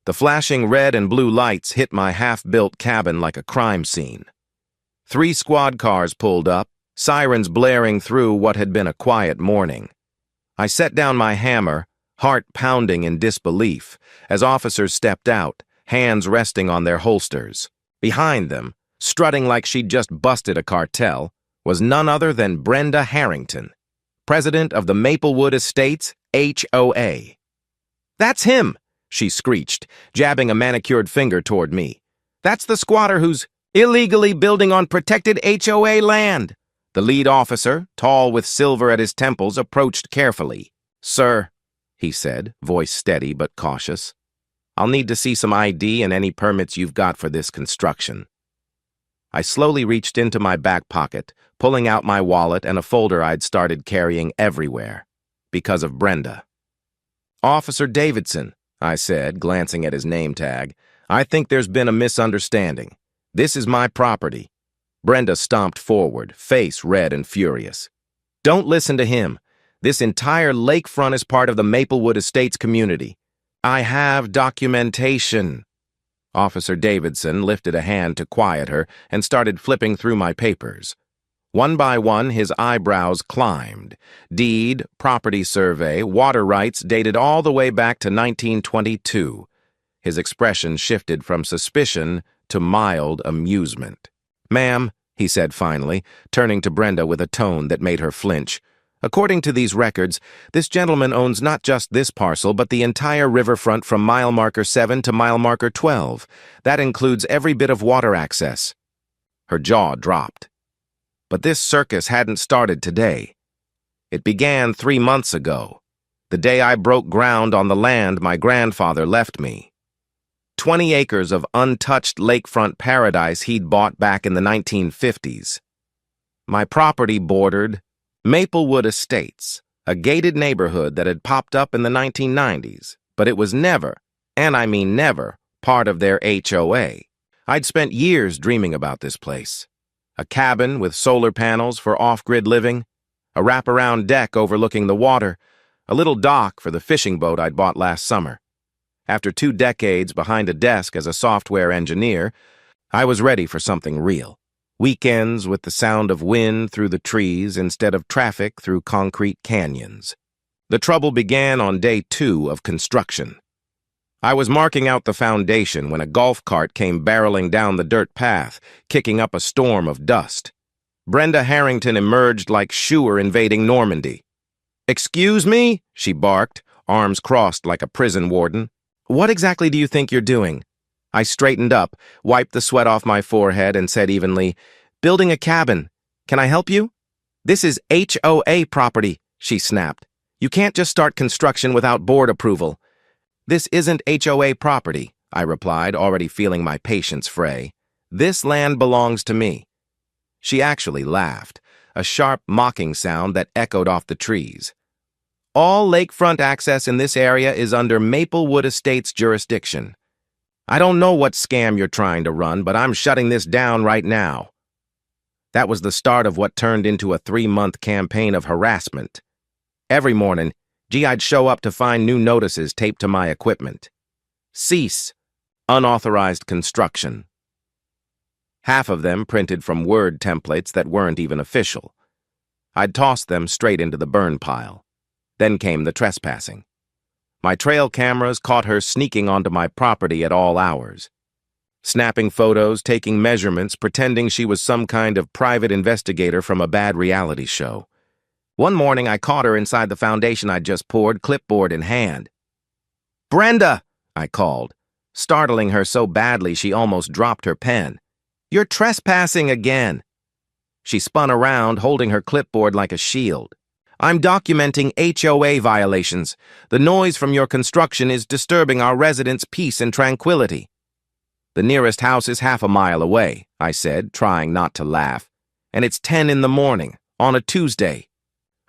The flashing red and blue lights hit my half-built cabin like a crime scene. 3 squad cars pulled up, sirens blaring through what had been a quiet morning. I set down my hammer, heart pounding in disbelief, as officers stepped out, hands resting on their holsters. Behind them, strutting like she'd just busted a cartel, was none other than Brenda Harrington, president of the Maplewood Estates, HOA. "That's him!" she screeched, jabbing a manicured finger toward me. "That's the squatter who's illegally building on protected HOA land." The lead officer, tall with silver at his temples, approached carefully. "Sir," he said, voice steady but cautious, "I'll need to see some ID and any permits you've got for this construction." I slowly reached into my back pocket, pulling out my wallet and a folder I'd started carrying everywhere, because of Brenda. "Officer Davidson," I said, glancing at his name tag, "I think there's been a misunderstanding. This is my property." Brenda stomped forward, face red and furious. "Don't listen to him. This entire lakefront is part of the Maplewood Estates community. I have documentation." Officer Davidson lifted a hand to quiet her and started flipping through my papers. One by one, his eyebrows climbed. Deed, property survey, water rights dated all the way back to 1922. His expression shifted from suspicion to mild amusement. "Ma'am," he said finally, turning to Brenda with a tone that made her flinch, "according to these records, this gentleman owns not just this parcel, but the entire riverfront from mile marker 7 to mile marker 12. That includes every bit of water access." Her jaw dropped. But this circus hadn't started today. It began 3 months ago, the day I broke ground on the land my grandfather left me. 20 acres of untouched lakefront paradise he'd bought back in the 1950s. My property bordered Maplewood Estates, a gated neighborhood that had popped up in the 1990s, but it was never, and I mean never, part of their HOA. I'd spent years dreaming about this place. A cabin with solar panels for off-grid living, a wraparound deck overlooking the water, a little dock for the fishing boat I'd bought last summer. After 2 decades behind a desk as a software engineer, I was ready for something real. Weekends with the sound of wind through the trees instead of traffic through concrete canyons. The trouble began on day 2 of construction. I was marking out the foundation when a golf cart came barreling down the dirt path, kicking up a storm of dust. Brenda Harrington emerged like Schuer invading Normandy. "Excuse me?" she barked, arms crossed like a prison warden. "What exactly do you think you're doing?" I straightened up, wiped the sweat off my forehead, and said evenly, "Building a cabin. Can I help you?" "This is HOA property," she snapped. "You can't just start construction without board approval." "This isn't HOA property," I replied, already feeling my patience fray. "This land belongs to me." She actually laughed, a sharp, mocking sound that echoed off the trees. "All lakefront access in this area is under Maplewood Estates jurisdiction. I don't know what scam you're trying to run, but I'm shutting this down right now." That was the start of what turned into a 3-month campaign of harassment. Every morning, I'd show up to find new notices taped to my equipment. "Cease. Unauthorized construction." Half of them printed from Word templates that weren't even official. I'd tossed them straight into the burn pile. Then came the trespassing. My trail cameras caught her sneaking onto my property at all hours. Snapping photos, taking measurements, pretending she was some kind of private investigator from a bad reality show. One morning, I caught her inside the foundation I'd just poured, clipboard in hand. "Brenda!" I called, startling her so badly she almost dropped her pen. "You're trespassing again." She spun around, holding her clipboard like a shield. "I'm documenting HOA violations. The noise from your construction is disturbing our residents' peace and tranquility." "The nearest house is half a mile away," I said, trying not to laugh. "And it's 10 in the morning, on a Tuesday."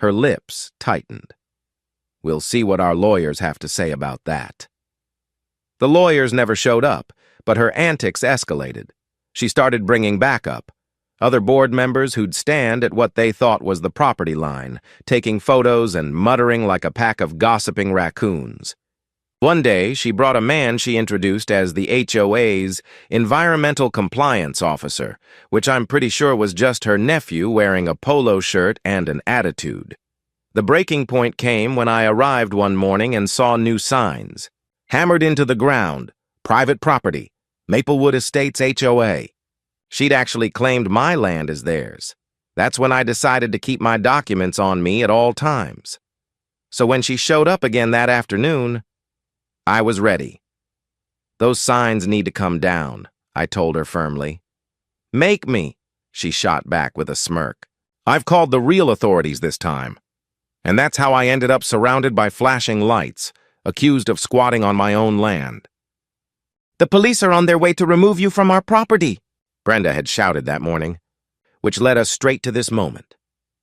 Her lips tightened. "We'll see what our lawyers have to say about that." The lawyers never showed up, but her antics escalated. She started bringing backup. Other board members who'd stand at what they thought was the property line, taking photos and muttering like a pack of gossiping raccoons. One day, she brought a man she introduced as the HOA's Environmental Compliance Officer, which I'm pretty sure was just her nephew wearing a polo shirt and an attitude. The breaking point came when I arrived one morning and saw new signs. Hammered into the ground, private property, Maplewood Estates HOA. She'd actually claimed my land as theirs. That's when I decided to keep my documents on me at all times. So when she showed up again that afternoon, I was ready. Those signs need to come down, I told her firmly. Make me, she shot back with a smirk. I've called the real authorities this time. And that's how I ended up surrounded by flashing lights, accused of squatting on my own land. The police are on their way to remove you from our property, Brenda had shouted that morning, which led us straight to this moment.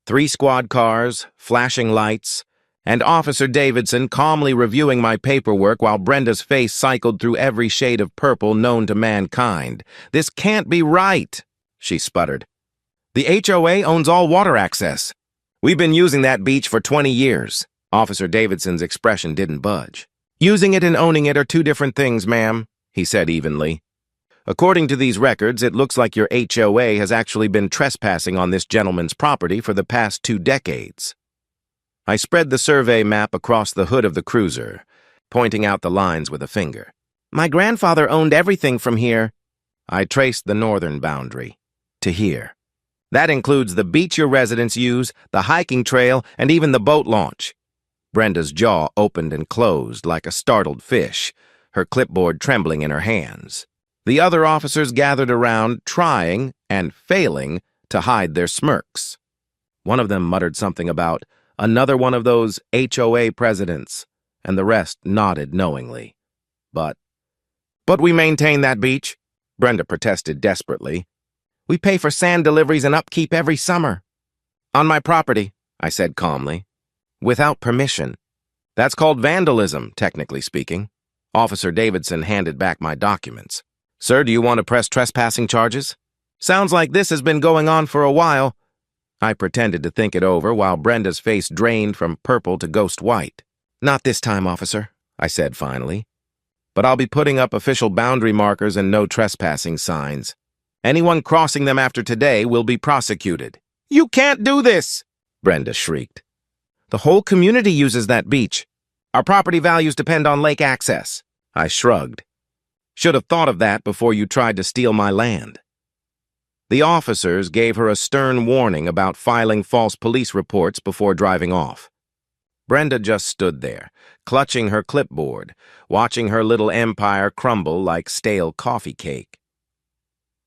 3 squad cars, flashing lights, and Officer Davidson calmly reviewing my paperwork while Brenda's face cycled through every shade of purple known to mankind. This can't be right, she sputtered. The HOA owns all water access. We've been using that beach for 20 years. Officer Davidson's expression didn't budge. Using it and owning it are 2 different things, ma'am, he said evenly. According to these records, it looks like your HOA has actually been trespassing on this gentleman's property for the past 2 decades. I spread the survey map across the hood of the cruiser, pointing out the lines with a finger. My grandfather owned everything from here. I traced the northern boundary to here. That includes the beach your residents use, the hiking trail, and even the boat launch. Brenda's jaw opened and closed like a startled fish, her clipboard trembling in her hands. The other officers gathered around, trying and failing to hide their smirks. One of them muttered something about another one of those HOA presidents, and the rest nodded knowingly. But we maintain that beach, Brenda protested desperately. We pay for sand deliveries and upkeep every summer. On my property, I said calmly. Without permission. That's called vandalism, technically speaking. Officer Davidson handed back my documents. Sir, do you want to press trespassing charges? Sounds like this has been going on for a while. I pretended to think it over while Brenda's face drained from purple to ghost white. Not this time, officer, I said finally. But I'll be putting up official boundary markers and no trespassing signs. Anyone crossing them after today will be prosecuted. You can't do this, Brenda shrieked. The whole community uses that beach. Our property values depend on lake access. I shrugged. Should have thought of that before you tried to steal my land. The officers gave her a stern warning about filing false police reports before driving off. Brenda just stood there, clutching her clipboard, watching her little empire crumble like stale coffee cake.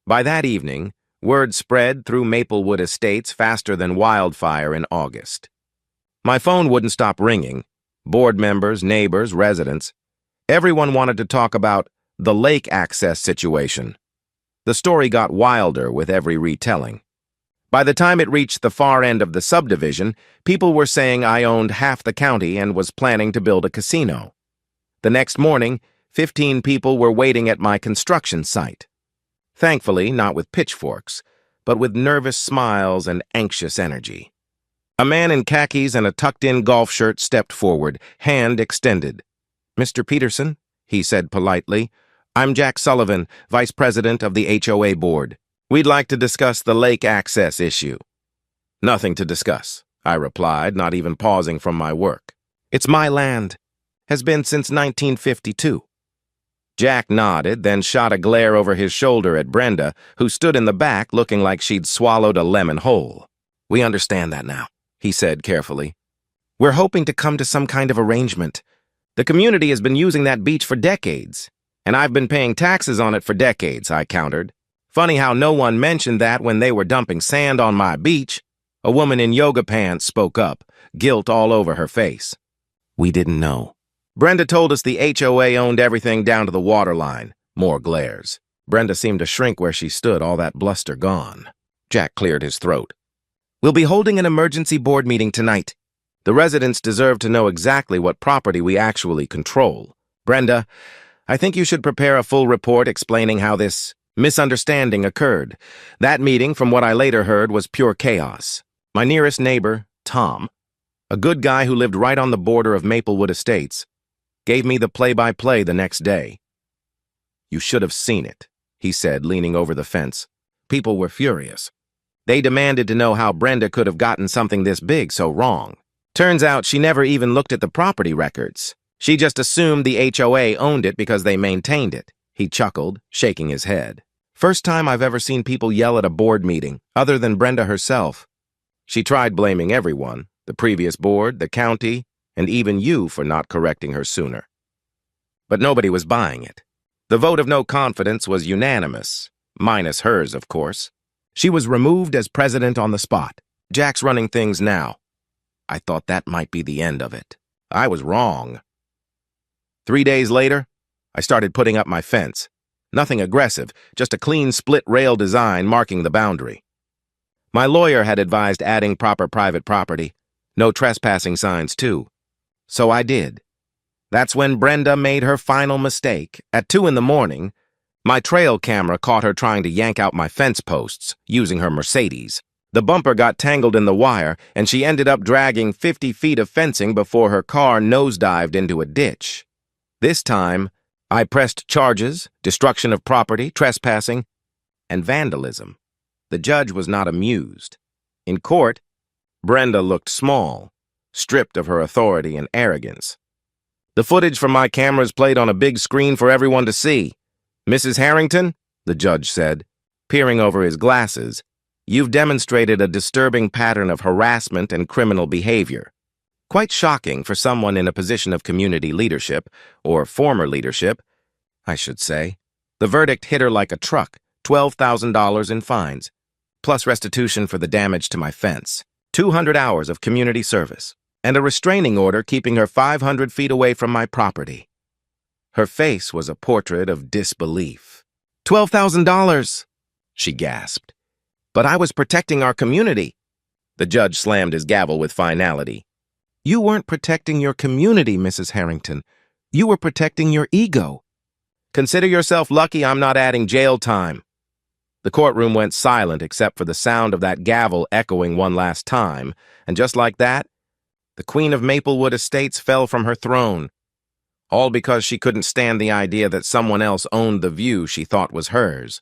By that evening, word spread through Maplewood Estates faster than wildfire in August. My phone wouldn't stop ringing. Board members, neighbors, residents. Everyone wanted to talk about the lake access situation. The story got wilder with every retelling. By the time it reached the far end of the subdivision, people were saying I owned half the county and was planning to build a casino. The next morning, 15 people were waiting at my construction site. Thankfully, not with pitchforks, but with nervous smiles and anxious energy. A man in khakis and a tucked-in golf shirt stepped forward, hand extended. Mr. Peterson, he said politely, I'm Jack Sullivan, Vice President of the HOA Board. We'd like to discuss the lake access issue. Nothing to discuss, I replied, not even pausing from my work. It's my land. Has been since 1952. Jack nodded, then shot a glare over his shoulder at Brenda, who stood in the back looking like she'd swallowed a lemon whole. We understand that now, he said carefully. We're hoping to come to some kind of arrangement. The community has been using that beach for decades. And I've been paying taxes on it for decades, I countered. Funny how no one mentioned that when they were dumping sand on my beach. A woman in yoga pants spoke up, guilt all over her face. We didn't know. Brenda told us the HOA owned everything down to the water line. More glares. Brenda seemed to shrink where she stood, all that bluster gone. Jack cleared his throat. We'll be holding an emergency board meeting tonight. The residents deserve to know exactly what property we actually control. Brenda, I think you should prepare a full report explaining how this misunderstanding occurred. That meeting, from what I later heard, was pure chaos. My nearest neighbor, Tom, a good guy who lived right on the border of Maplewood Estates, Gave me the play-by-play the next day. "You should have seen it," he said, leaning over the fence. People were furious. They demanded to know how Brenda could have gotten something this big so wrong. Turns out she never even looked at the property records. She just assumed the HOA owned it because they maintained it. He chuckled, shaking his head. First time I've ever seen people yell at a board meeting, other than Brenda herself. She tried blaming everyone, the previous board, the county, and even you for not correcting her sooner. But nobody was buying it. The vote of no confidence was unanimous, minus hers, of course. She was removed as president on the spot. Jack's running things now. I thought that might be the end of it. I was wrong. 3 days later, I started putting up my fence. Nothing aggressive, just a clean split rail design marking the boundary. My lawyer had advised adding proper private property, no trespassing signs too. So I did. That's when Brenda made her final mistake. At 2 in the morning, my trail camera caught her trying to yank out my fence posts, using her Mercedes. The bumper got tangled in the wire, and she ended up dragging 50 feet of fencing before her car nosedived into a ditch. This time, I pressed charges, destruction of property, trespassing, and vandalism. The judge was not amused. In court, Brenda looked small, stripped of her authority and arrogance. The footage from my cameras played on a big screen for everyone to see. "Mrs. Harrington," the judge said, peering over his glasses, "you've demonstrated a disturbing pattern of harassment and criminal behavior. Quite shocking for someone in a position of community leadership, or former leadership, I should say. The verdict hit her like a truck, $12,000 in fines, plus restitution for the damage to my fence, 200 hours of community service, and a restraining order keeping her 500 feet away from my property." Her face was a portrait of disbelief. $12,000, she gasped. "But I was protecting our community." The judge slammed his gavel with finality. "You weren't protecting your community, Mrs. Harrington. You were protecting your ego. Consider yourself lucky I'm not adding jail time." The courtroom went silent except for the sound of that gavel echoing one last time, and just like that, the Queen of Maplewood Estates fell from her throne. All because she couldn't stand the idea that someone else owned the view she thought was hers.